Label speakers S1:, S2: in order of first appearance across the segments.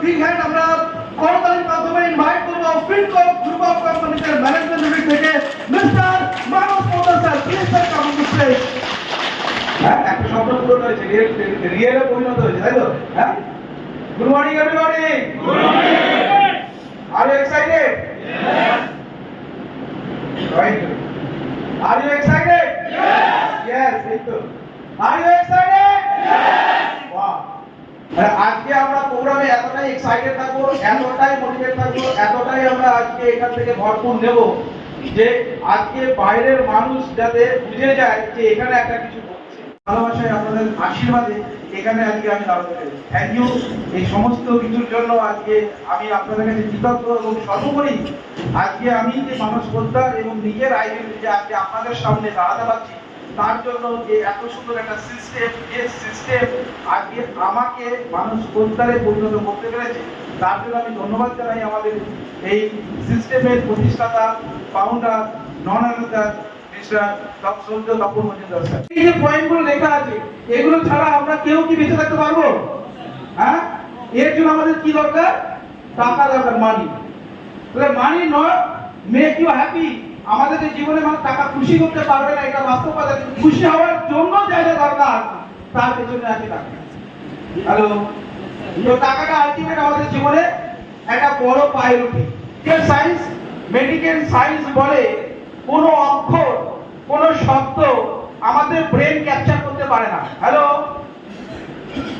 S1: Big hand আমরা করতালির মাধ্যমে invite করব ফিনকো গ্রুপ অফ কোম্পানিজের ম্যানেজমেন্ট ইউনিট থেকে mister Manas Moda sir. Please sir come to stage. হ্যাঁ, একটা শব্দ পূরণ হয়েছে, রিয়েলে পরিণত হয়েছে, তাই তো? হ্যাঁ, good morning everybody. Good morning. Are you excited? Yes. Right. Are you excited? Yes. Yes, এই তো। Are you excited? Yes. Wow. আজকে আমরা প্রোগ্রামে এতটাই এক্সাইটেড থাকবো, এতটাই মোটিভেট থাকবো, এতটাই আমরা আজকে এখান থেকে ভরপুর নেব যে আজকে বাইরের মানুষ যাতে বুঝে যায় যে এখানে একটা কিছু হচ্ছে। ভালোবাসায় আপনাদের আশীর্বাদে এখানে আজকে আমি দাঁড়াতে পেরেছি। থ্যাংক ইউ এই সমস্ত কিছুর জন্য। আজকে আমি আপনাদের কাছে কৃতজ্ঞ এবং সর্বোপরি আজকে আমি যে মানুষ পোদ্দার এবং নিজের আইডেন্টিটি যে আজকে আপনাদের সামনে দাঁড়াতে পারছি তার জন্য যে এত সুন্দর একটা সিস্টেম, যে সিস্টেম আজকে আমাকে মানুষ পোদ্দারে পরিণত করতে পেরেছে, তার জন্য আমি ধন্যবাদ জানাই আমাদের এই সিস্টেমের প্রতিষ্ঠাতা founder none other mister doctor Tapan Majumdar sir. এই যে পয়েন্টগুলো লেখা আছে এগুলো ছাড়া আমরা কেউ কি বেঁচে থাকতে পারবো? হ্যাঁ, এর জন্য আমাদের কি দরকার? টাকা দরকার, মানি। তাহলে money not make you happy. আমাদের এই জীবনে মানে টাকা খুশি করতে পারবে না, এটা বাস্তবতা। খুশি হওয়ার জন্য যা যা দরকার তার পেছনে আছে টাকা। হ্যালো, তো টাকাটা আলটিমেট আমাদের জীবনে একটা বড় প্রায়োরিটি। সায়েন্স, মেডিকেল সায়েন্স বলে কোন অক্ষর, কোন শব্দ আমাদের ব্রেন ক্যাপচার করতে পারে না। হ্যালো,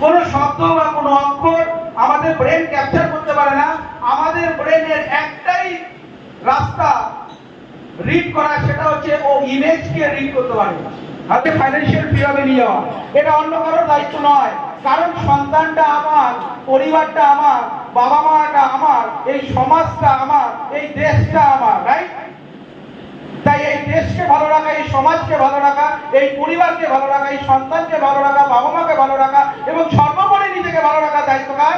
S1: কোন শব্দ বা কোন অক্ষর আমাদের ব্রেন ক্যাপচার করতে পারে না। আমাদের ব্রেনের একটাই রাস্তা রিড করা, সেটা হচ্ছে ও ইমেজকে রিড করতে পারে। হাতে ফাইন্যান্সিয়াল ফ্রিডমে নিয়ে যাওয়া, এটা অন্য কারোর দায়িত্ব নয়। কারণ সন্তানটা আমার, পরিবারটা আমার, বাবা মাটা আমার, এই সমাজটা আমার, এই দেশটা আমার, রাইট? তাই এই দেশকে ভালো রাখা, এই সমাজকে ভালো রাখা, এই পরিবারকে ভালো রাখা, এই সন্তানকে ভালো রাখা, বাবা মাকে ভালো রাখা এবং সর্বোপরি নিজেকে ভালো রাখার দায়িত্ব কার?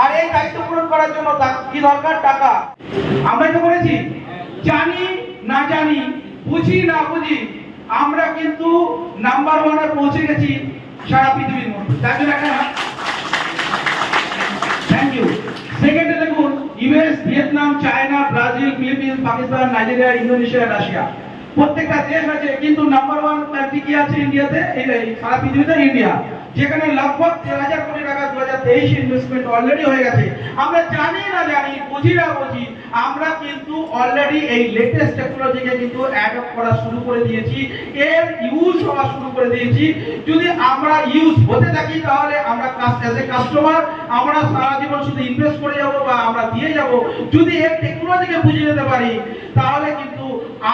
S1: আর এই দায়িত্ব পূরণ করার জন্য কি দরকার? টাকা। আমরা তো বলেছি জানি না জানি, বুঝি না বুঝি, আমরা কিন্তু নাম্বার 1 এ পৌঁছে গেছি সারা পৃথিবীর মধ্যে। তার জন্য একটা থ্যাংক ইউ। সেকেন্ডে দেখুন, US, Vietnam, China, Brazil, Philippines, Pakistan, Nigeria, Indonesia, Russia, প্রত্যেকটা দেশ আছে, কিন্তু নাম্বার 1 কান্ট্রি কি আছে? ইন্ডিয়াতে। এই সারা পৃথিবীতে ইন্ডিয়া, যেখানে লগভগ 13,000 কোটি টাকা 2023 ইনভেস্টমেন্ট অলরেডি হয়ে গেছে। আমরা জানি না জানি, বুঝি না বুঝি, আমরা কিন্তু অলরেডি এই লেটেস্ট টেকনোলজিকে কিন্তু অ্যাডপ্ট করা শুরু করে দিয়েছি, এর ইউজ হওয়া শুরু করে দিয়েছি। যদি আমরা ইউজ হতে থাকি তাহলে আমরা অ্যাজ এ কাস্টমার আমরা সারা জীবন শুধু ইনভেস্ট করে যাব বা আমরা দিয়ে যাব। যদি এই টেকনোলজিকে বুঝে যেতে পারি তাহলে কিন্তু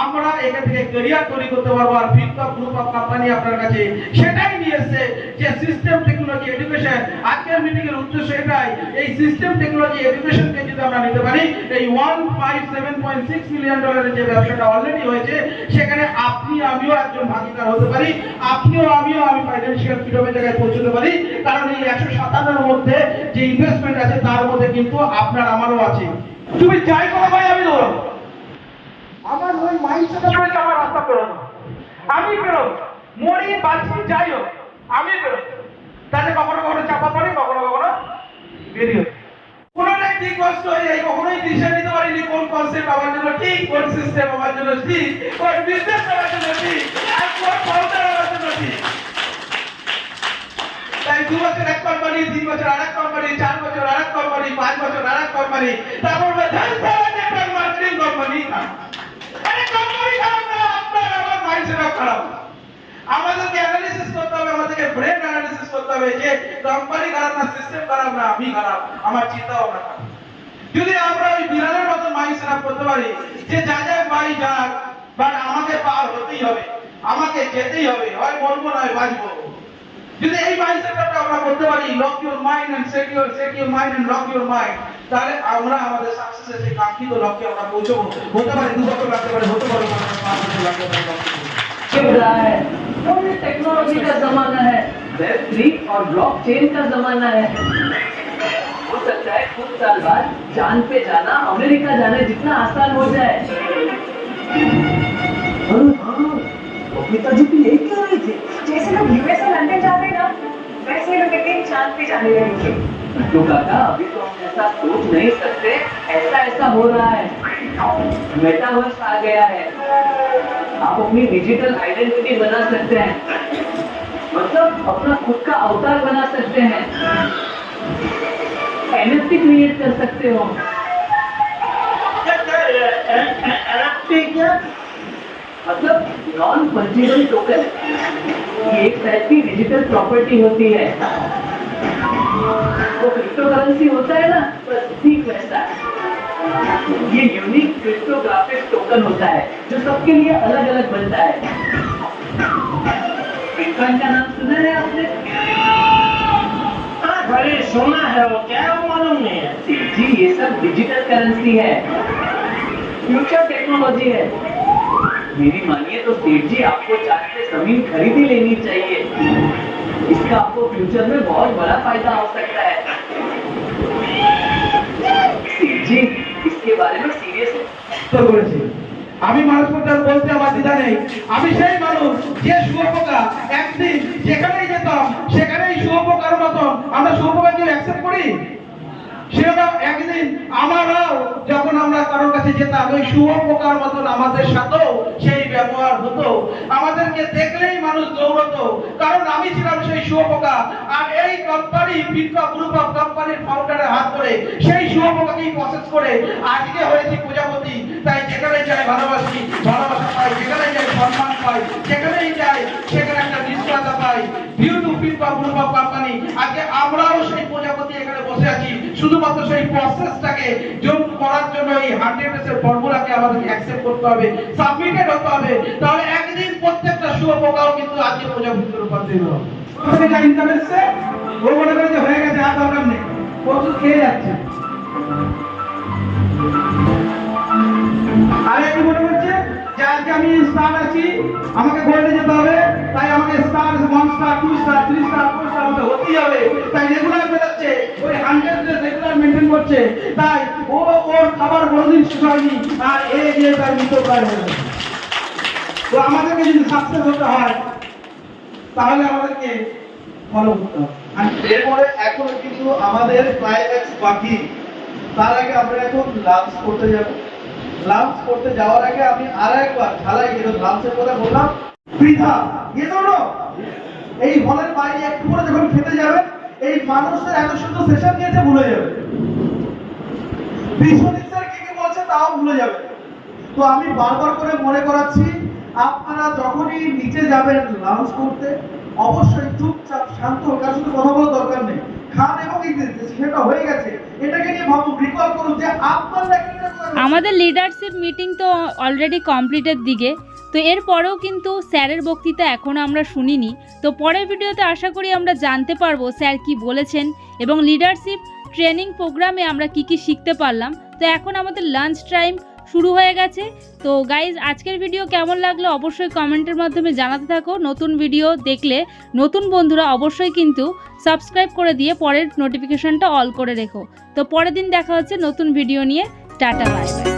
S1: আমরা এখান থেকে ক্যারিয়ার তৈরি করতে পারবো। আর ফিনকো গ্রুপ অফ কোম্পানি আপনার কাছে সেটাই নিয়ে এসেছে যে সিস্টেম টেকনোলজি এডুকেশন। আজকের মিটিং এর উদ্দেশ্য এটাই, এই সিস্টেম টেকনোলজি এডুকেশনকে যদি আমরা নিতে পারি, এই 157.6 মিলিয়ন ডলারের যে ব্যবসাটা অলরেডি হয়েছে সেখানে আপনি আমিও একজন ভাগীদার হতে পারি। আপনিও আমিও আমি ফাইন্যান্সিয়াল ফ্রিডমের জায়গায় পৌঁছতে পারি। কারণ এই 157 এর মধ্যে যে ইনভেস্টমেন্ট আছে তার মধ্যে কিন্তু আপনার আমারও আছে। তুমি যাই করো ভাই, আমি দৌড়াবো। আমার ওই মাইন্ডসেটে পড়ে আমার রাস্তা বেরোনো, আমি বেরোবো, মরি বাঁচি যাই হোক আমি বেরোবো। তাতে কখনো কখনো চাপা পড়ে, কখনো কখনো বেরিয়ে কোনটাই ঠিক কষ্ট হয়ে যায়। কখনোই ডিসিশন নিতে পারিনি কোন কনসেপ্ট আমার জন্য ঠিক, কোন সিস্টেম আমার জন্য ঠিক, কোন বিজনেস আমার জন্য ঠিক, আর কোন ফাউন্ডার আমার জন্য ঠিক। তাই 2 বছর এক কোম্পানি, 3 বছর আরেক কোম্পানি, 4 বছর আরেক কোম্পানি, 5 বছর আরেক কোম্পানি, তারপর নেটওয়ার্ক মার্কেটিং কোম্পানি। আরে কোম্পানি খারাপ না, আপনার আমার মাইন্ডসেট খারাপ। আমাদেরকে অ্যানালিসিস করতে হবে, আমাদেরকে ব্রেন অ্যানালিসিস করতে হবে যে কোম্পানি খারাপ না, সিস্টেম খারাপ না, আমি খারাপ, আমার চিন্তা ভাবনা খারাপ। যদি আমরা ওই বিড়ালের মতো মাইন্ড সেট করতে পারি যে যা যা বাড়ি যাক, বাট আমাকে পার হতেই হবে, আমাকে যেতেই হবে, হয় মরবো নয় বাঁচবো। যদি এই মাইন্ডসেটটা আমরা করতে পারি, lock your mind and set your mind and lock your mind, তাহলে আমরা আমাদের সাকসেসের সেই কাঙ্ক্ষিত লক্ষ্যে আমরা পৌঁছবো। হতে পারে 2 বছর লাগতে পারে, হতে পারে 5 বছর লাগতে পারে।
S2: तो ये टेक्नोलॉजी का जमाना है, Web3 और ब्लॉकचेन का जमाना है। हो सकता है कुछ साल बाद चांद पे जाना अमेरिका जाने जितना आसान हो जाए।
S3: पिताजी भी यही कह रहे थे,
S4: जैसे लोग यूएस और लंदन जाते हैं ना,
S2: वैसे भी कितनी चांद पे जाने रहेंगे। तो काका अभी तो हम ऐसा सोच नहीं सकते, ऐसा ऐसा हो रहा है। मेटावर्स आ गया है, आप अपनी डिजिटल आइडेंटिटी बना सकते हैं, मतलब अपना खुद का अवतार बना सकते हैं, NFT क्रिएट कर सकते हो।
S1: NFT क्या?
S2: मतलब नॉन फंजिबल टोकन, ये एक टाइप की डिजिटल प्रॉपर्टी होती है। वो क्रिप्टो करेंसी होता है ना, बस ठीक वैसा। ये यूनिक क्रिप्टोग्राफिक टोकन होता है जो सबके लिए अलग अलग बनता है। बिटकॉइन का नाम सुना है आपने?
S3: अरे सुना है, वो क्या है वो मालूम नहीं है।
S2: जी ये सब डिजिटल करेंसी है, फ्यूचर टेक्नोलॉजी है। मेरी मानिए तो सेठ जी आपको चाहे से जमीन खरीद ही लेनी चाहिए, इसका आपको फ्यूचर में बहुत बड़ा फायदा हो सकता है। सेठ जी इसके बारे में सीरियस
S1: তো বলেছি আমি মানুষ পর্যায়ে বলতে আমার দ্বিধা নেই। আমি সেই মানুষ যে শুয়োপোকা একদিন যেখানেই যেতাম সেখানেই শুয়োপোকার মতন আমরা শুয়োপোকাকে অ্যাকসেপ্ট করি। সেরকম একদিন আমারও যখন আমরা কারোর কাছে যেতাম ওই শুয়োপোকার মতন আমাদের সাথেও সেই ব্যবহার হতো, আমাদেরকে দেখলেই মানুষ দৌড়তো, কারণ আমি ছিলাম সেই শুয়োপোকা। আর এই কোম্পানি পিটকা গ্রুপ অফ কোম্পানির ফাউন্ডারের হাত ধরে সেই শুয়োপোকাকেই প্রসেস করে আজকে হয়েছি প্রজাপতি। তাই যেখানে যাই ভালোবাসি, ভালোবাসা পাই, যেখানে যাই সম্মান পাই, যেখানেই যাই সেখানে একটা নিশ্চয়তা পাই। ডিউ টু পিটকা গ্রুপ অফ কোম্পানি আজকে আমরাও সেই প্রজাপতি এখানে বসে আছি, শুধুমাত্র সেই প্রসেসটাকে যোগ করার জন্য এই 100 এর ফর্মুলাকে আমাদেরকে অ্যাকসেপ্ট করতে হবে, সাবমিটেড হতে হবে। তাহলে একদিন প্রত্যেকটা শুয়োপোকাও কিন্তু আজকে প্রজাপতিতে রূপান্তরিত হবে। প্রত্যেকটা ইনকাম এসছে, ও মনে করে যে হয়ে গেছে, আর দরকার নেই, প্রচুর খেয়ে যাচ্ছে। আর একটু মনে করছে যে আজকে আমি স্টার আছি, আমাকে গোল্ডে যেতে হবে, তাই আমাকে star 1 star 2 star 3 star 4 star আমাকে হতেই হবে। তাই রেগুলার বেরোচ্ছে, ওই 100 রেগুলার মেনটেন করছে, তাই ওর খাবার কোনোদিন শেষ হয়নি, আর এই যে তার মৃতপ্রায় হয়ে গেছে। তো আমাদেরকে যদি সাকসেস হতে হয় তাহলে আমাদেরকে ফলো করতে হবে।
S4: আর এরপরে এখনো কিন্তু আমাদের ক্লাইম্যাক্স বাকি। তার আগে আমরা এখন লাঞ্চ করতে যাব। লাঞ্চ করতে যাওয়ার আগে আমি আরেকবার ঢালাই গেল লাঞ্চের কথা বললাম
S1: বৃথা এ জন্য এই হলের বাইরে একটু করে যখন খেতে যাবে এই মানুষের এত সুন্দর সেশন নিয়েছে ভুলে যাবে, বিশ্বজিৎ স্যার কি কি বলছে তাও ভুলে যাবে। তো আমি বারবার করে মনে করাচ্ছি, আপনারা যখনই নিচে যাবেন লাঞ্চ করতে অবশ্যই চুপচাপ শান্ত হয়ে, কারোর সাথে কথা বলার দরকার নেই, খান এবং সেটা হয়ে গেছে এটাকে নিয়ে ভাবুন, রিকল করুন যে আপনার
S5: আমাদের লিডারশিপ মিটিং তো অলরেডি কমপ্লিটের দিকে। তো এরপরেও কিন্তু স্যারের বক্তৃতা এখনও আমরা শুনিনি। তো পরের ভিডিওতে আশা করি আমরা জানতে পারবো স্যার কি বলেছেন এবং লিডারশিপ ট্রেনিং প্রোগ্রামে আমরা কি কি শিখতে পারলাম। তো এখন আমাদের লাঞ্চ টাইম শুরু হয়ে গেছে। তো গাইজ আজকের ভিডিও কেমন লাগলো অবশ্যই কমেন্টের মাধ্যমে জানাতে থাকো। নতুন ভিডিও দেখলে নতুন বন্ধুরা অবশ্যই কিন্তু সাবস্ক্রাইব করে দিয়ে পরের নোটিফিকেশনটা অল করে রেখো। তো পরের দিন দেখা হচ্ছে নতুন ভিডিও নিয়ে। Tata bye bye.